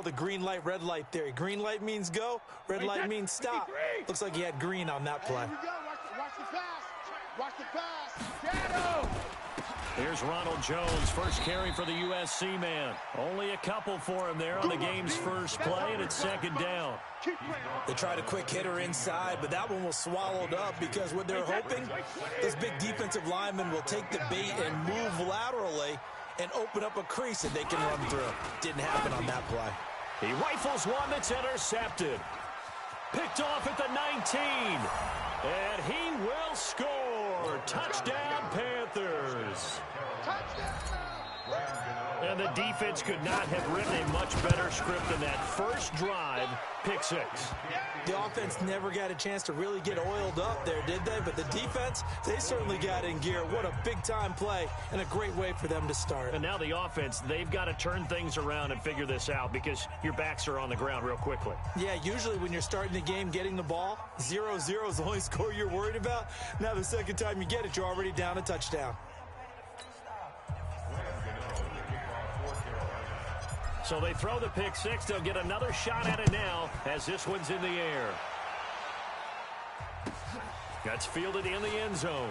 call the green light, red light theory. Green light means go, red light means stop. Looks like he had green on that play. Here we go. Watch the pass. Watch the pass. Shadow. Here's Ronald Jones, first carry for the USC man. Only a couple for him there on the game's first play, and it's second down. They tried a quick hitter inside, but that one was swallowed up because what they're hoping, this big defensive lineman will take the bait and move laterally and open up a crease that they can run through. Didn't happen on that play. He rifles one that's intercepted. Picked off at the 19. And he will score. Touchdown, Panthers. And the defense could not have written a much better script than that first drive, pick six. The offense never got a chance to really get oiled up there, did they? But the defense, they certainly got in gear. What a big-time play and a great way for them to start. And now the offense, they've got to turn things around and figure this out because your backs are on the ground real quickly. Yeah, usually when you're starting the game getting the ball, 0-0 is the only score you're worried about. Now the second time you get it, you're already down a touchdown. So they throw the pick six. They'll get another shot at it now as this one's in the air. That's fielded in the end zone.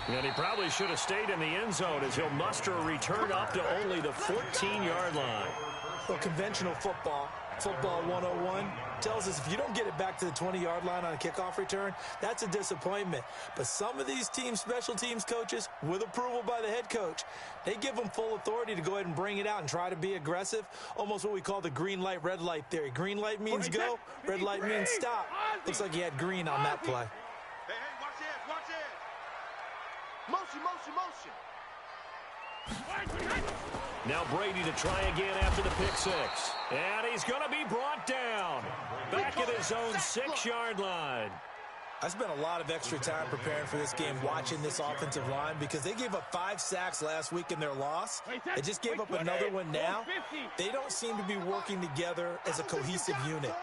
And he probably should have stayed in the end zone as he'll muster a return up to only the 14-yard line. Well, conventional football 101, tells us if you don't get it back to the 20-yard line on a kickoff return, that's a disappointment. But some of these team special teams coaches, with approval by the head coach, they give them full authority to go ahead and bring it out and try to be aggressive, almost what we call the green light, red light theory. Green light means go, red light means stop. Looks like he had green on that play. Hey, watch it. Motion. Now Brady to try again after the pick six. And he's going to be brought down. Back at his own 6-yard line. I spent a lot of extra time preparing for this game, watching this offensive line, because they gave up 5 sacks last week in their loss. They just gave up another one now. They don't seem to be working together as a cohesive unit.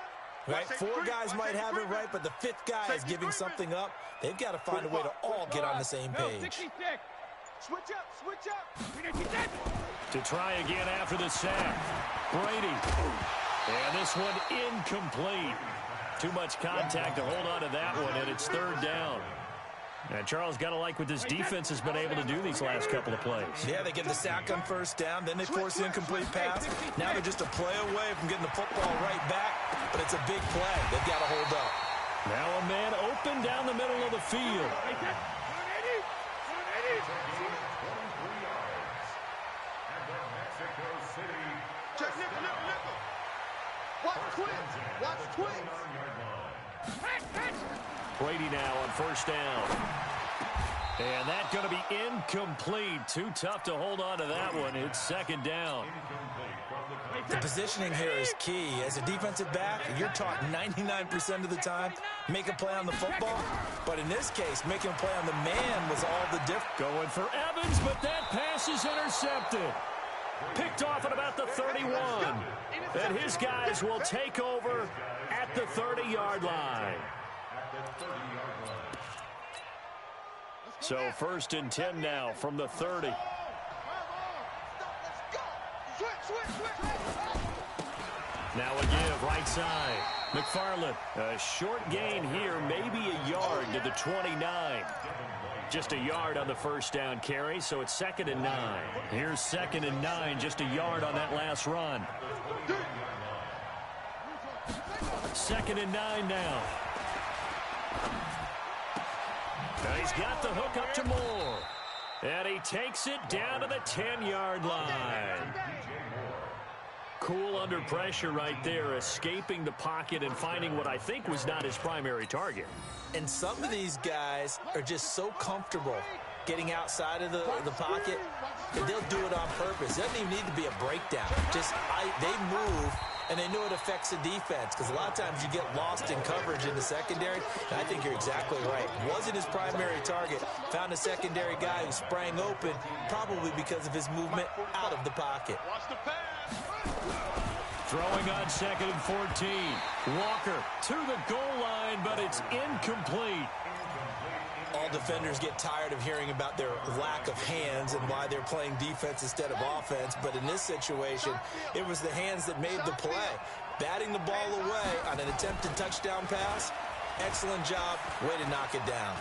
Right? 4 guys might have it right, but the 5th guy is giving something up. They've got to find a way to all get on the same page. Switch up. To try again after the sack. Brady. And this one incomplete. Too much contact to hold on to that one, and it's 3rd down. And Charles, got to like what this defense has been able to do these last couple of plays. Yeah, they get the sack on 1st down, then they force the incomplete pass. Now they're just a play away from getting the football right back, but it's a big play. They've got to hold up. Now a man open down the middle of the field. Watch twins. Brady now on 1st down. And that's going to be incomplete. Too tough to hold on to that one. It's 2nd down. The positioning here is key. As a defensive back, you're taught 99% of the time, make a play on the football. But in this case, making a play on the man was all the difference. Going for Evans, but that pass is intercepted. Picked off at about the 31. And his guys will take over at the 30-yard line. So 1st and 10 now from the 30. Now a give, right side. McFarland, a short gain here, maybe a yard to the 29. Just a yard on the 1st down carry, so it's 2nd and 9. Here's 2nd and 9, just a yard on that last run. 2nd and 9 now. Now he's got the hook up to Moore. And he takes it down to the 10-yard line. Cool under pressure right there, escaping the pocket and finding what I think was not his primary target. And some of these guys are just so comfortable getting outside of the pocket that they'll do it on purpose. It doesn't even need to be a breakdown. They move, and they know it affects the defense, because a lot of times you get lost in coverage in the secondary, and I think you're exactly right. Wasn't his primary target. Found a secondary guy who sprang open, probably because of his movement out of the pocket. Throwing on 2nd and 14. Walker to the goal line, but it's incomplete. All defenders get tired of hearing about their lack of hands and why they're playing defense instead of offense. But in this situation, it was the hands that made the play. Batting the ball away on an attempted touchdown pass. Excellent job. Way to knock it down.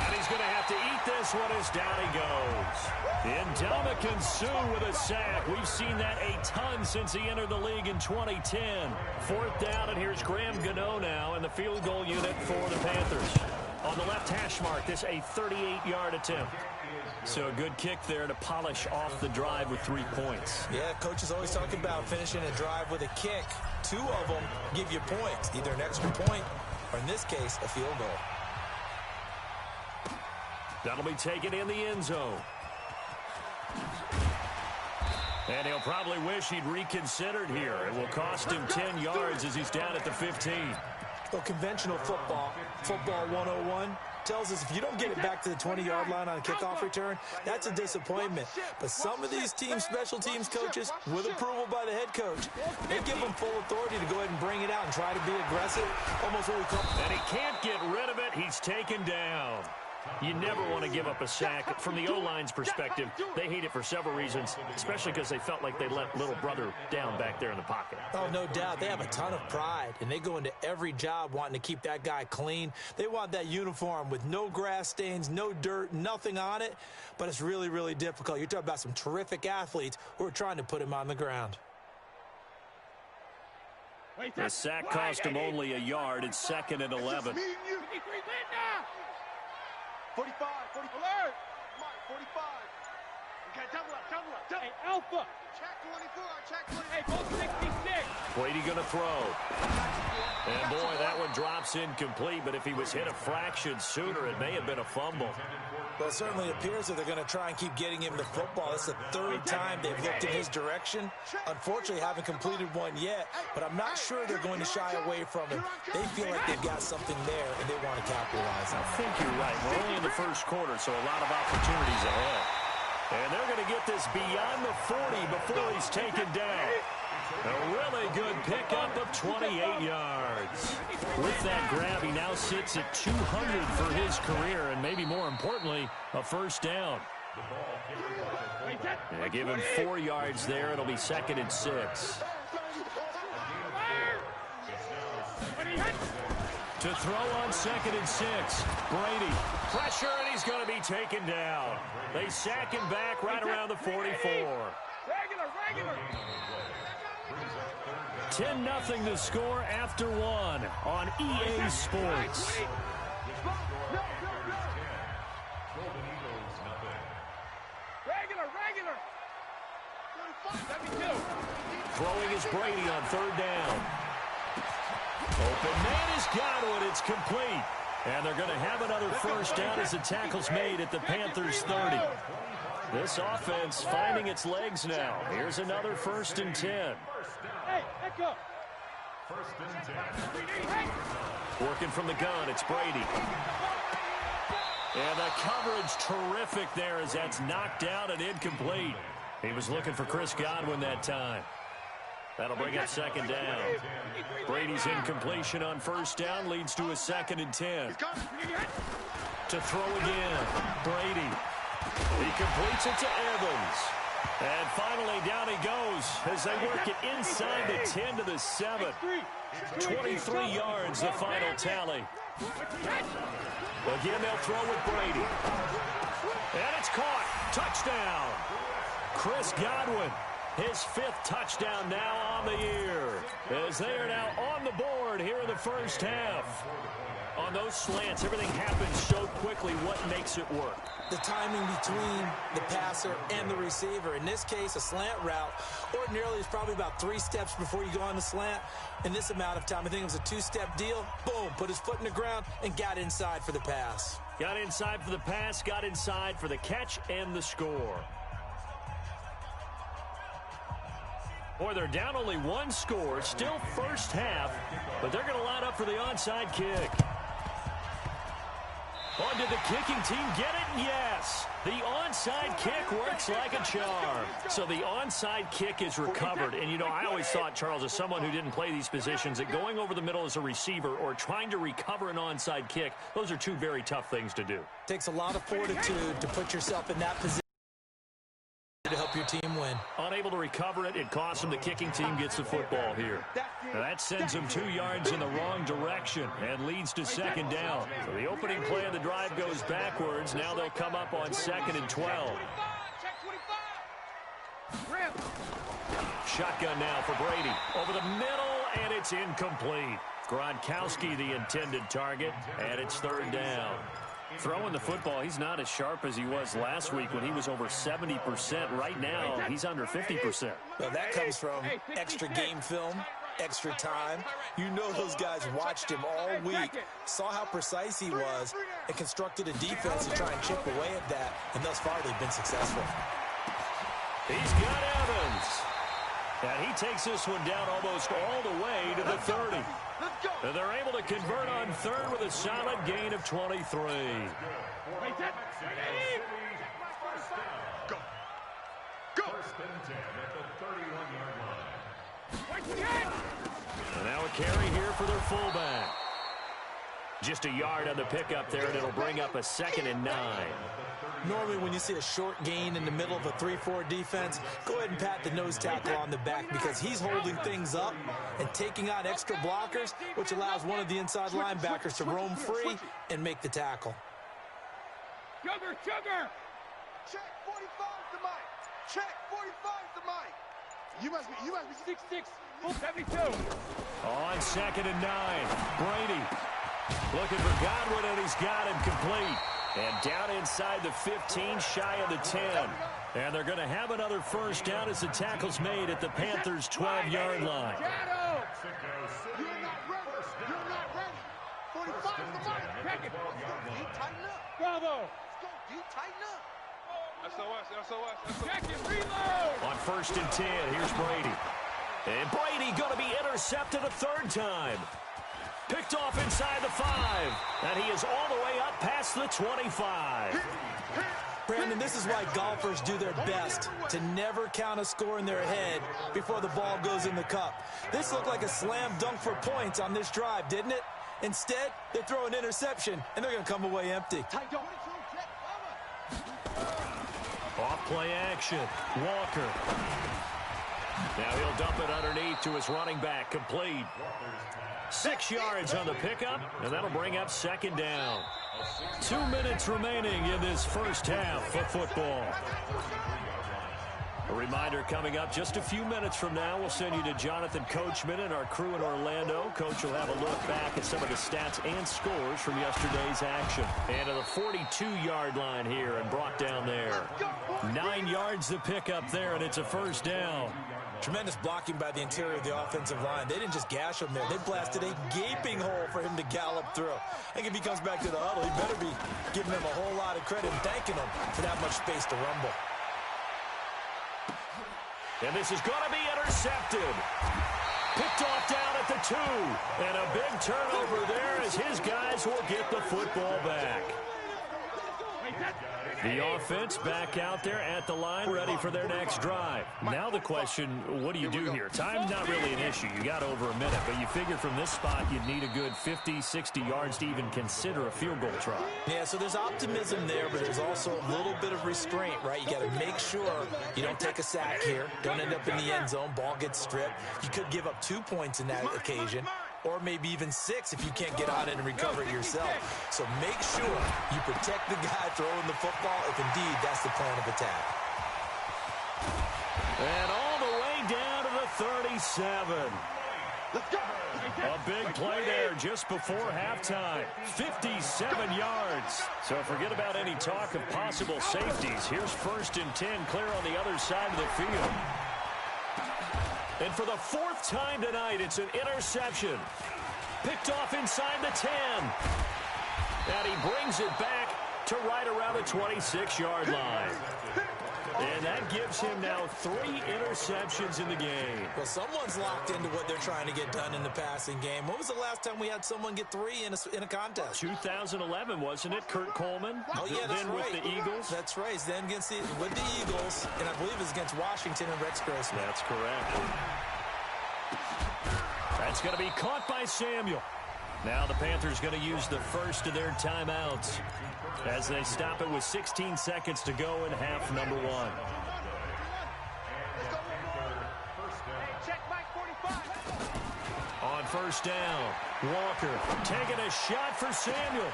And he's going to have to eat this one as down he goes. Ndamukong Suh with a sack. We've seen that a ton since he entered the league in 2010. 4th down, and here's Graham Gano now in the field goal unit for the Panthers. On the left hash mark, this a 38-yard attempt. So a good kick there to polish off the drive with 3 points. Yeah, coaches always talk about finishing a drive with a kick. 2 of them give you points, either an extra point or, in this case, a field goal. That'll be taken in the end zone. And he'll probably wish he'd reconsidered here. It will cost him 10 yards as he's down at the 15. Well, conventional football 101, tells us if you don't get it back to the 20-yard line on a kickoff return, that's a disappointment. But some of these team special teams coaches, with approval by the head coach, they give them full authority to go ahead and bring it out and try to be aggressive, almost what we call... And he can't get rid of it. He's taken down. You never want to give up a sack. From the O-line's perspective, they hate it for several reasons, especially because they felt like they let little brother down back there in the pocket. Oh, no doubt. They have a ton of pride, and they go into every job wanting to keep that guy clean. They want that uniform with no grass stains, no dirt, nothing on it, but it's really, really difficult. You're talking about some terrific athletes who are trying to put him on the ground. The sack cost him only a yard. It's 2nd and 11. 45, 40, alert! 45. Okay, double up. Hey, Alpha! Check 24, check 24. Hey, both 66. Brady going to throw. And, boy, that one drops incomplete, but if he was hit a fraction sooner, it may have been a fumble. Well, it certainly appears that they're going to try and keep getting him the football. It's the 3rd time they've looked in his direction. Unfortunately, haven't completed one yet, but I'm not sure they're going to shy away from him. They feel like they've got something there, and they want to capitalize on it. I think you're right. We're only in the first quarter, so a lot of opportunities ahead. And they're going to get this beyond the 40 before he's taken down. A really good pickup of 28 yards. With that grab, he now sits at 200 for his career, and maybe more importantly, a first down. And give him 4 yards there. It'll be 2nd and 6. To throw on 2nd and 6. Brady. Pressure, and he's going to be taken down. They sack him back right around the 44. Regular. 10-0 the score after 1 on EA Sports. Regular. Throwing is Brady on 3rd down. Open man is Godwin. It's complete. And they're going to have another first down as the tackle's made at the Panthers' 30. This offense finding its legs now. Here's another 1st and 10. Hey, echo. 1st and 10. Working from the gun, it's Brady. And the coverage terrific there as that's knocked out and incomplete. He was looking for Chris Godwin that time. That'll bring up 2nd down. Brady's incompletion on 1st down leads to a 2nd and 10. To throw again, Brady. He completes it to Evans. And finally, down he goes as they work it inside the 10 to the 7. 23 yards, the final tally. Again, they'll throw with Brady. And it's caught. Touchdown. Chris Godwin, his 5th touchdown now on the year, as they are now on the board here in the first half. On those slants, everything happens so quickly. What makes it work? The timing between the passer and the receiver. In this case, a slant route ordinarily is probably about 3 steps before you go on the slant. In this amount of time, I think it was a 2-step deal. Boom, put his foot in the ground and got inside for the pass. Got inside for the pass, got inside for the catch and the score. Boy, they're down only 1 score, still first half, but they're going to line up for the onside kick. Oh, did the kicking team get it? Yes. The onside kick works like a charm. So the onside kick is recovered. And, you know, I always thought, Charles, as someone who didn't play these positions, that going over the middle as a receiver or trying to recover an onside kick, those are two very tough things to do. Takes a lot of fortitude to put yourself in that position to help your team win. Unable to recover it, it costs him. The kicking team gets the football here. Now that sends him 2 yards in the wrong direction and leads to second down. So the opening play of the drive goes backwards. Now they'll come up on 2nd and 12. Shotgun now for Brady. Over the middle, and it's incomplete. Gronkowski the intended target, and it's 3rd down. Throwing the football, he's not as sharp as he was last week when he was over 70%. Right now, he's under 50%. Well, that comes from extra game film, extra time. You know those guys watched him all week, saw how precise he was, and constructed a defense to try and chip away at that, and thus far they've been successful. He's got Evans. And he takes this one down almost all the way to the 30. And they're able to convert on 3rd with a solid gain of 23. Go. Go. And now a carry here for their fullback. Just a yard on the pickup there, and it'll bring up a 2nd and 9. Normally when you see a short gain in the middle of a 3-4 defense, go ahead and pat the nose tackle on the back because he's holding things up and taking on extra blockers, which allows one of the inside linebackers to roam free and make the tackle. Sugar! Check 45 to Mike. Check 45 to Mike. You must be 6'6", full 72. On 2nd and 9, Brady looking for Godwin, and he's got him complete. And down inside the 15, shy of the 10. And they're going to have another first down as the tackle's made at the Panthers' 12-yard line. You're not ready. 45 to Mike. Check it. Tighten up. Bravo. Let's go, D. Tighten up. SOS. Check it. Reload. On 1st and 10, here's Brady. And Brady going to be intercepted a 3rd time. Picked off inside the 5. And he is all the way up past the 25. Brandon, this is why golfers do their best to never count a score in their head before the ball goes in the cup. This looked like a slam dunk for points on this drive, didn't it? Instead, they throw an interception, and they're going to come away empty. Off play action. Walker. Now he'll dump it underneath to his running back. Complete. 6 yards on the pickup, and that'll bring up 2nd down. 2 minutes remaining in this first half of football. A reminder coming up just a few minutes from now. We'll send you to Jonathan Coachman and our crew in Orlando. Coach will have a look back at some of the stats and scores from yesterday's action. And to the 42-yard line here and brought down there. 9 yards to pick up there, and it's a first down. Tremendous blocking by the interior of the offensive line. They didn't just gash him there. They blasted a gaping hole for him to gallop through. I think if he comes back to the huddle, he better be giving him a whole lot of credit and thanking him for that much space to rumble. And this is going to be intercepted. Picked off down at the 2. And a big turnover there as his guys will get the football back. The offense back out there at the line, ready for their next drive. Now the question, what do you do here? Time's not really an issue. You got over a minute, but you figure from this spot you'd need a good 50, 60 yards to even consider a field goal try. Yeah, so there's optimism there, but there's also a little bit of restraint, right? You got to make sure you don't take a sack here. Don't end up in the end zone. Ball gets stripped. You could give up 2 points in that occasion, or maybe even 6 if you can't get on it and recover it yourself. So make sure you protect the guy throwing the football if indeed that's the plan of attack. And all the way down to the 37. Let's go. A big play there just before halftime. 57 yards. So forget about any talk of possible safeties. Here's 1st and 10 clear on the other side of the field. And for the 4th time tonight, it's an interception. Picked off inside the 10. And he brings it back to right around the 26-yard line. And that gives him now 3 interceptions in the game. Well, someone's locked into what they're trying to get done in the passing game. When was the last time we had someone get 3 in a contest? 2011, wasn't it? Kurt Coleman. Oh, yeah, that's then right. with the Eagles. That's right. Then with the Eagles, and I believe it was against Washington and Rex Grossman. That's correct. That's going to be caught by Samuel. Now the Panthers going to use the first of their timeouts as they stop it with 16 seconds to go in half number 1. On first down, Walker taking a shot for Samuel.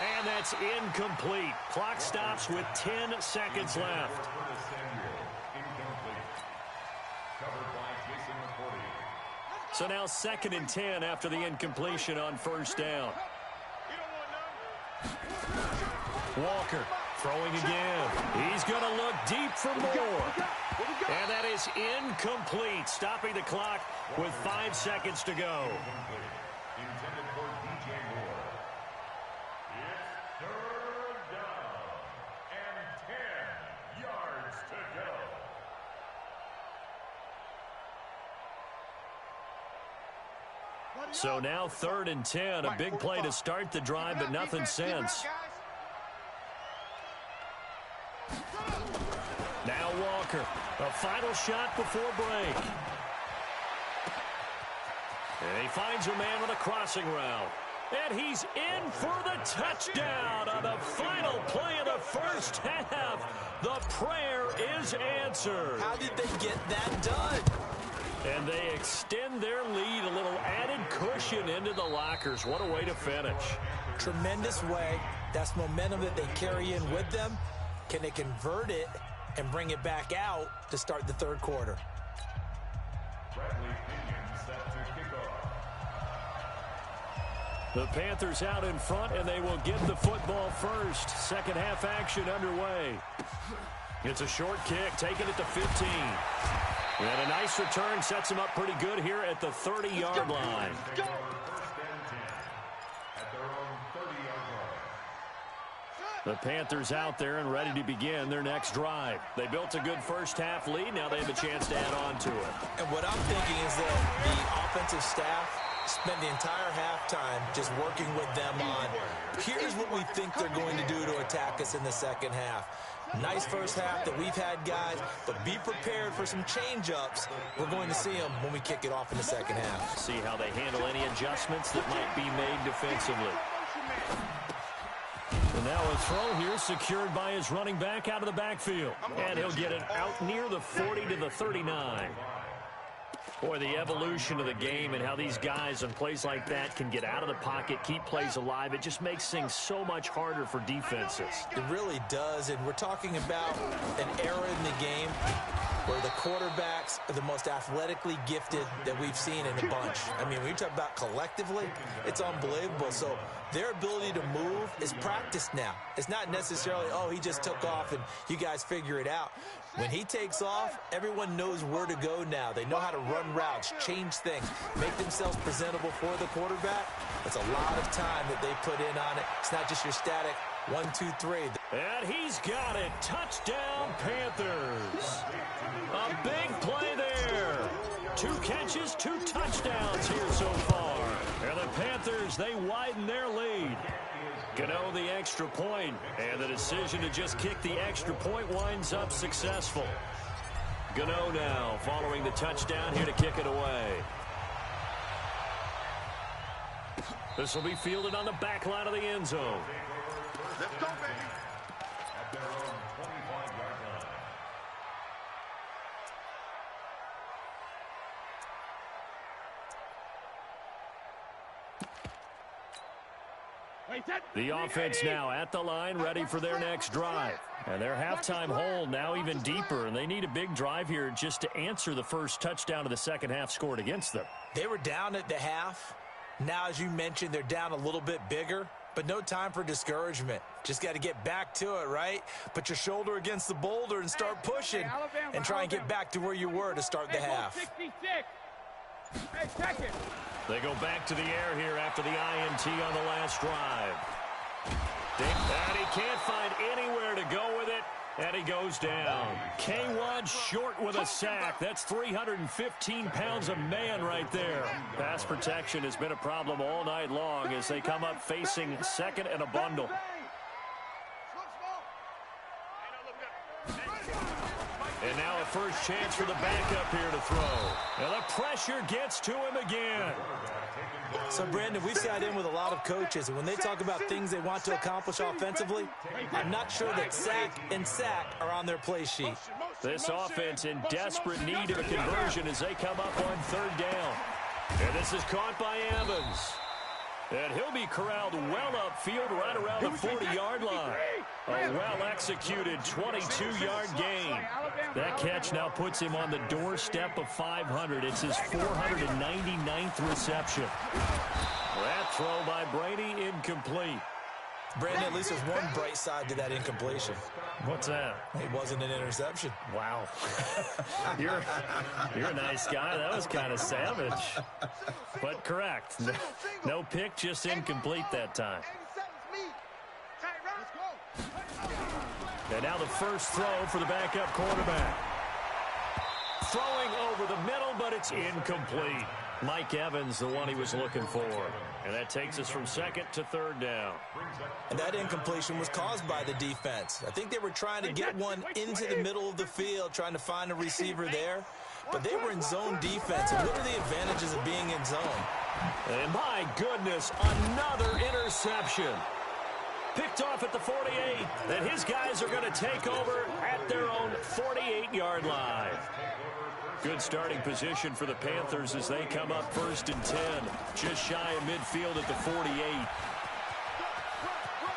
And that's incomplete. Clock stops with 10 seconds left. So now 2nd and 10 after the incompletion on first down. Walker throwing again. He's going to look deep for more. And that is incomplete, stopping the clock with 5 seconds to go. Intended for DJ Moore. It's 3rd down and 10 yards to go. So now 3rd and 10, a big play to start the drive, but nothing since. Now Walker, a final shot before break. And he finds a man on a crossing route. And he's in for the touchdown on the final play of the first half. The prayer is answered. How did they get that done? And they extend their lead, a little added cushion into the lockers. What a way to finish. Tremendous way. That's momentum that they carry in with them. Can they convert it and bring it back out to start the 3rd quarter? Bradley Pinion set to kick off. The Panthers out in front, and they will get the football first. Second half action underway. It's a short kick, taking it to 15. And a nice return sets him up pretty good here at the 30-yard line. First and 10 at their own 30-yard line. The Panthers out there and ready to begin their next drive. They built a good first half lead. Now they have a chance to add on to it. And what I'm thinking is that the offensive staff spend the entire halftime just working with them on, here's what we think they're going to do to attack us in the second half. Nice first half that we've had, guys, but be prepared for some change-ups. We're going to see them when we kick it off in the second half. See how they handle any adjustments that might be made defensively. And now a throw here secured by his running back out of the backfield. And he'll get it out near the 40 to the 39. Boy, the evolution of the game and how these guys on plays like that can get out of the pocket, keep plays alive, it just makes things so much harder for defenses. It really does, and we're talking about an era in the game where the quarterbacks are the most athletically gifted that we've seen in a bunch. I mean, when you talk about collectively, it's unbelievable. So their ability to move is practiced now. It's not necessarily, oh, he just took off and you guys figure it out. When he takes off, everyone knows where to go now. They know how to run routes, change things, make themselves presentable for the quarterback. It's a lot of time that they put in on it. It's not just your static 1, 2, 3. And he's got it. Touchdown, Panthers. A big play there. 2 catches, 2 touchdowns here so far. And the Panthers, they widen their lead. Gano the extra point, and the decision to just kick the extra point winds up successful. Gano now following the touchdown here to kick it away. This will be fielded on the back line of the end zone. Let's go, baby. At their own 25-yard line. The offense now at the line, ready for their next drive. And their halftime hole now even deeper, and they need a big drive here just to answer the first touchdown of the second half scored against them. They were down at the half. Now, as you mentioned, they're down a little bit bigger, but no time for discouragement. Just got to get back to it, right? Put your shoulder against the boulder and start pushing and try and get back to where you were to start the half. They go back to the air here after the INT on the last drive. And he can't find anywhere to go with it. And he goes down. K1 short with a sack. That's 315 pounds of man right there. Pass protection has been a problem all night long as they come up facing second and a bundle. And now a first chance for the backup here to throw. And the pressure gets to him again. So, Brandon, we've sat in with a lot of coaches, and when they talk about things they want to accomplish offensively, I'm not sure that sack and sack are on their play sheet. This offense in desperate need of a conversion as they come up on third down. And this is caught by Evans. And he'll be corralled well upfield right around the 40-yard line. A well-executed 22-yard gain. That catch now puts him on the doorstep of 500. It's his 499th reception. That throw by Brady incomplete. Brandon, at least there's one bright side to that incompletion. What's that? It wasn't an interception. Wow. You're a nice guy. That was kind of savage. But correct. No pick, just incomplete that time. And now the first throw for the backup quarterback. Throwing over the middle, but it's incomplete. Mike Evans, the one he was looking for. And that takes us from second to third down. And that incompletion was caused by the defense. I think they were trying to get one into the middle of the field, trying to find a receiver there. But they were in zone defense. And what are the advantages of being in zone? And my goodness, another interception. Picked off at the 48. And his guys are going to take over at their own 48-yard line. Good starting position for the Panthers as they come up first and 10. Just shy of midfield at the 48.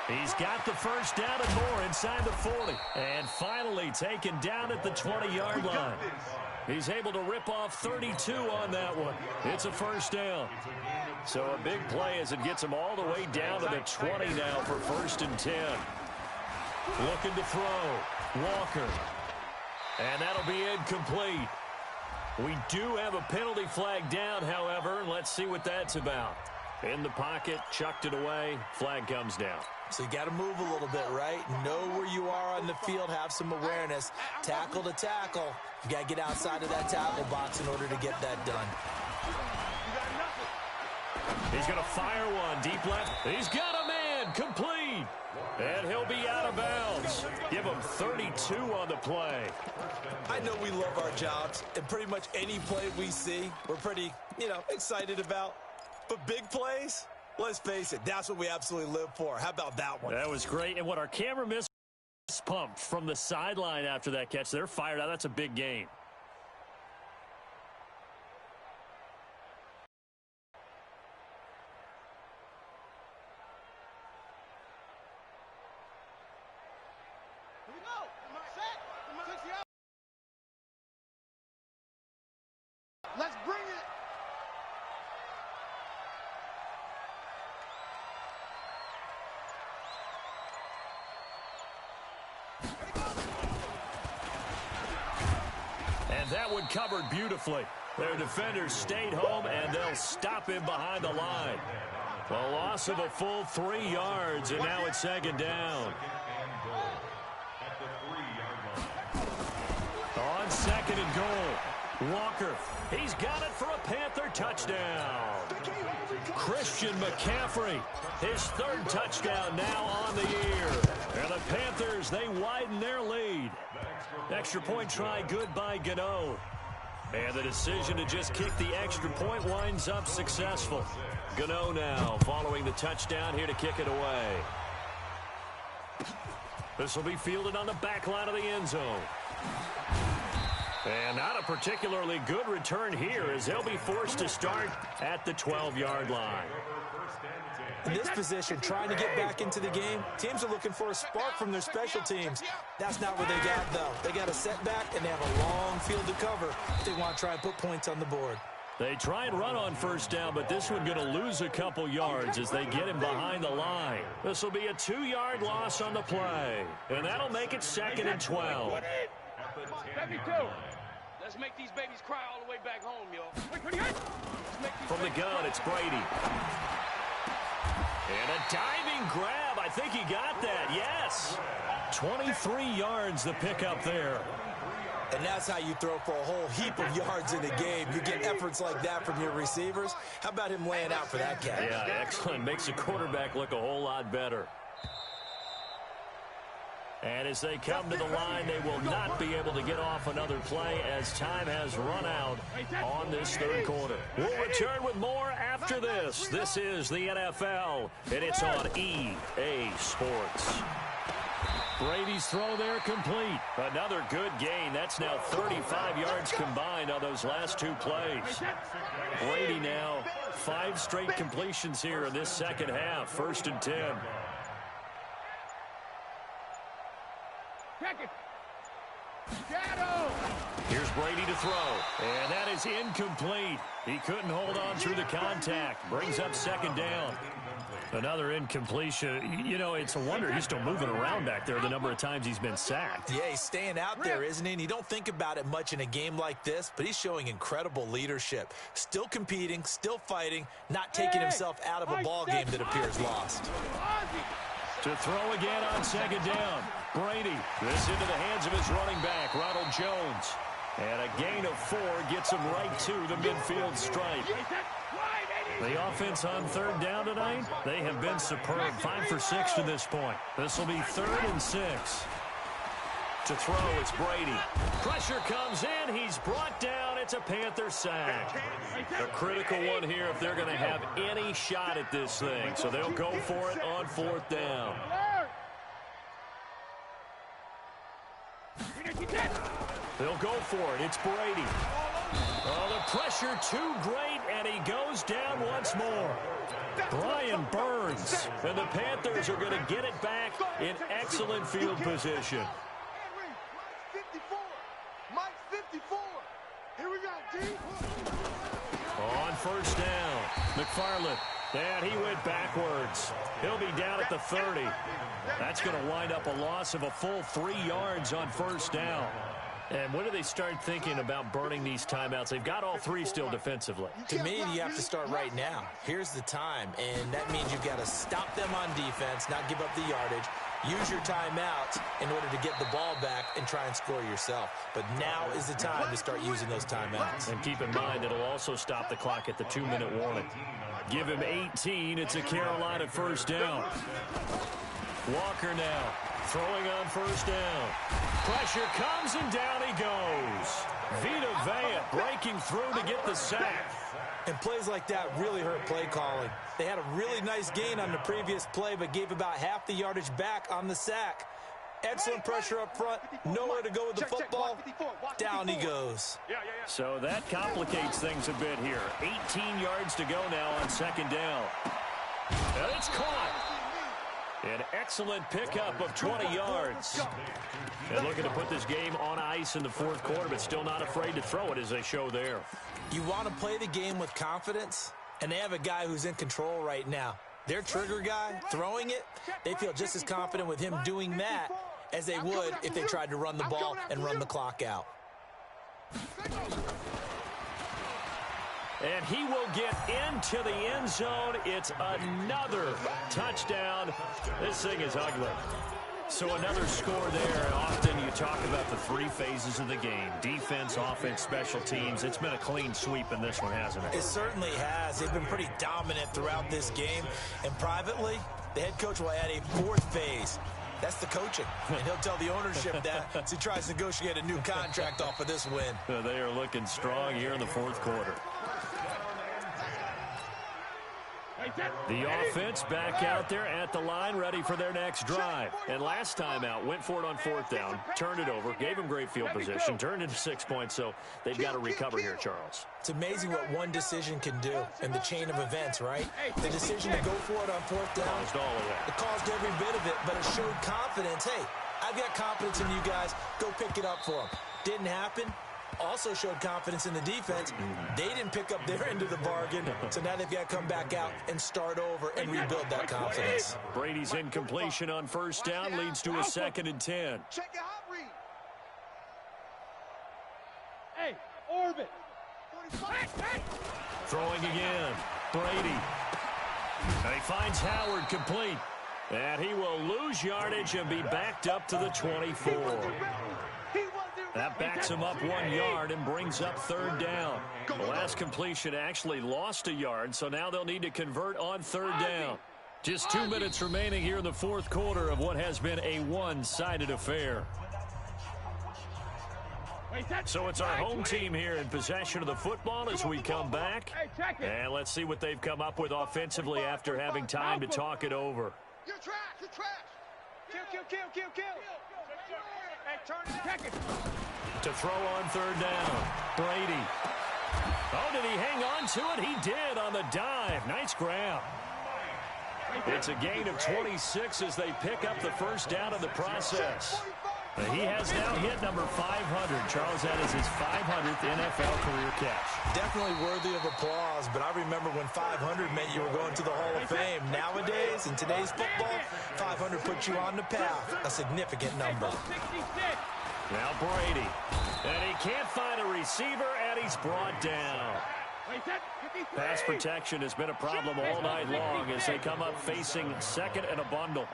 He's got the first down and more inside the 40. And finally taken down at the 20-yard line. He's able to rip off 32 on that one. It's a first down. So a big play as it gets him all the way down to the 20 now for first and 10. Looking to throw. Walker. And that'll be incomplete. We do have a penalty flag down, however. Let's see what that's about. In the pocket, chucked it away. Flag comes down. So you got to move a little bit, right? Know where you are on the field, have some awareness. Tackle to tackle. You got to get outside of that tackle box in order to get that done. He's going to fire one deep left. He's got a man, complete. And he'll be out of bounds. Give him 32 on the play. I know we love our jobs, and pretty much any play we see, we're pretty, excited about. But big plays, let's face it, that's what we absolutely live for. How about that one? That was great. And what our camera missed, pumped from the sideline after that catch. They're fired out. That's a big gain. Let's bring it. And that one covered beautifully. Their defenders stayed home, and they'll stop him behind the line. A loss of a full 3 yards, and now it's second down. On second and goal, Walker. He's got it for a Panther touchdown. Christian McCaffrey, his third touchdown now on the year. And the Panthers, they widen their lead. Extra point try good by Gano. And the decision to just kick the extra point winds up successful. Gano now following the touchdown here to kick it away. This will be fielded on the back line of the end zone. And not a particularly good return here as they'll be forced to start at the 12-yard line. In this position, trying to get back into the game, teams are looking for a spark from their special teams. That's not what they got, though. They got a setback, and they have a long field to cover if they want to try and put points on the board. They try and run on first down, but this one going to lose a couple yards as they get him behind the line. This will be a 2-yard loss on the play, and that'll make it second and 12. Let's make these babies cry all the way back home, yo. From the gun, it's Brady. And a diving grab. I think he got that. Yes. 23 yards the pickup there. And that's how you throw for a whole heap of yards in a game. You get efforts like that from your receivers. How about him laying out for that catch? Yeah, excellent. Makes the quarterback look a whole lot better. And as they come to the line, they will not be able to get off another play as time has run out on this third quarter. We'll return with more after this. This is the NFL, and it's on EA Sports. Brady's throw there complete. Another good gain. That's now 35 yards combined on those last two plays. Brady now 5 straight completions here in this second half. 1st and 10. Here's Brady to throw. And that is incomplete. He couldn't hold on through the contact. Brings up 2nd down. Another incompletion. You know, it's a wonder he's still moving around back there the number of times he's been sacked. Yeah, he's staying out there, isn't he? And you don't think about it much in a game like this, but he's showing incredible leadership. Still competing, still fighting, not taking himself out of a ball game that appears lost. To throw again on 2nd down. Brady, this into the hands of his running back, Ronald Jones. And a gain of 4 gets him right to the midfield stripe. The offense on 3rd down tonight, they have been superb. 5 for 6 to this point. This will be 3rd and 6. To throw, it's Brady. Pressure comes in. He's brought down. It's a Panther sack. A critical one here if they're going to have any shot at this thing. So they'll go for it on 4th down. They'll go for it. It's Brady. Oh, the pressure too great, and he goes down once more. Brian Burns, and the Panthers are going to get it back in excellent field position. Mike 54. Here we go, D. On 1st down, McFarland. And he went backwards. He'll be down at the 30. That's going to wind up a loss of a full 3 yards on 1st down. And when do they start thinking about burning these timeouts? They've got all 3 still defensively. To me, you have to start right now. Here's the time, and that means you've got to stop them on defense, not give up the yardage, use your timeouts in order to get the ball back and try and score yourself. But now is the time to start using those timeouts. And keep in mind, it'll also stop the clock at the 2-minute warning. Give him 18. It's a Carolina 1st down. Walker now throwing on 1st down. Pressure comes, and down he goes. Vita Vea breaking through to get the sack. And plays like that really hurt play calling. They had a really nice gain on the previous play, but gave about half the yardage back on the sack. Excellent pressure up front. Nowhere to go with the football. Down he goes. So that complicates things a bit here. 18 yards to go now on 2nd down. And it's caught. An excellent pickup of 20 yards. And looking to put this game on ice in the 4th quarter, but still not afraid to throw it as they show there. You want to play the game with confidence, and they have a guy who's in control right now. Their trigger guy, throwing it, they feel just as confident with him doing that as they would if they tried to run the ball and run the clock out. And he will get into the end zone. It's another touchdown. This thing is ugly. So another score there. Often you talk about the 3 phases of the game. Defense, offense, special teams. It's been a clean sweep in this one, hasn't it? It certainly has. They've been pretty dominant throughout this game. And privately, the head coach will add a 4th phase. That's the coaching. And he'll tell the ownership that as he tries to negotiate a new contract off of this win. They are looking strong here in the 4th quarter. The offense back out there at the line, ready for their next drive. And last time out, went for it on 4th down, turned it over, gave them great field position, turned into 6 points, so they've got to recover here, Charles. It's amazing what one decision can do in the chain of events, right? The decision to go for it on 4th down, Caused all of that. it caused every bit of it, but it showed confidence. Hey, I've got confidence in you guys. Go pick it up for them. Didn't happen. Also showed confidence in the defense. They didn't pick up their end of the bargain, so now they've got to come back out and start over and rebuild that confidence. Brady's incompletion on 1st down leads to a 2nd and 10. Check your hot read. Hey, orbit. Throwing again. Brady. And he finds Howard complete. And he will lose yardage and be backed up to the 24. That backs him up 1 yard and brings up third down. The last completion actually lost a yard, so now they'll need to convert on third down. Just 2 minutes remaining here in the fourth quarter of what has been a one-sided affair. So it's our home team here in possession of the football as we come back. And let's see what they've come up with offensively after having time to talk it over. You're trash. You're trash. Kill. Hey, turn second. To throw on third down. Brady. Oh, did he hang on to it? He did on the dive. Nice grab. It's a gain of 26 as they pick up the first down in the process. He has now hit number 500. Charles, that is his 500th NFL career catch. Definitely worthy of applause, but I remember when 500 meant you were going to the Hall of Fame. Nowadays, in today's football, 500 puts you on the path, a significant number. Now Brady, and he can't find a receiver, and he's brought down. Pass protection has been a problem all night long as they come up facing second and a bundle.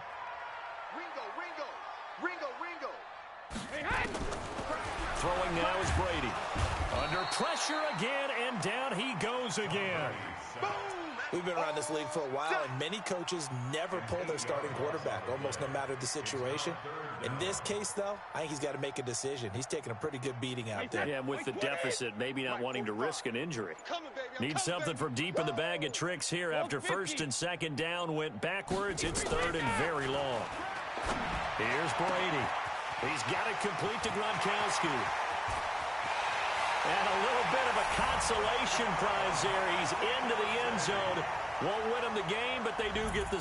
Throwing now is Brady. Under pressure again, and down he goes again. We've been around this league for a while, and many coaches never pull their starting quarterback, almost no matter the situation. In this case, though, I think he's got to make a decision. He's taking a pretty good beating out there. Yeah, with the deficit, maybe not wanting to risk an injury. Needs something from deep in the bag of tricks here after first and second down went backwards. It's third and very long. Here's Brady. He's got it complete to Gronkowski. And a little bit of a consolation prize there. He's into the end zone. Won't win him the game, but they do get the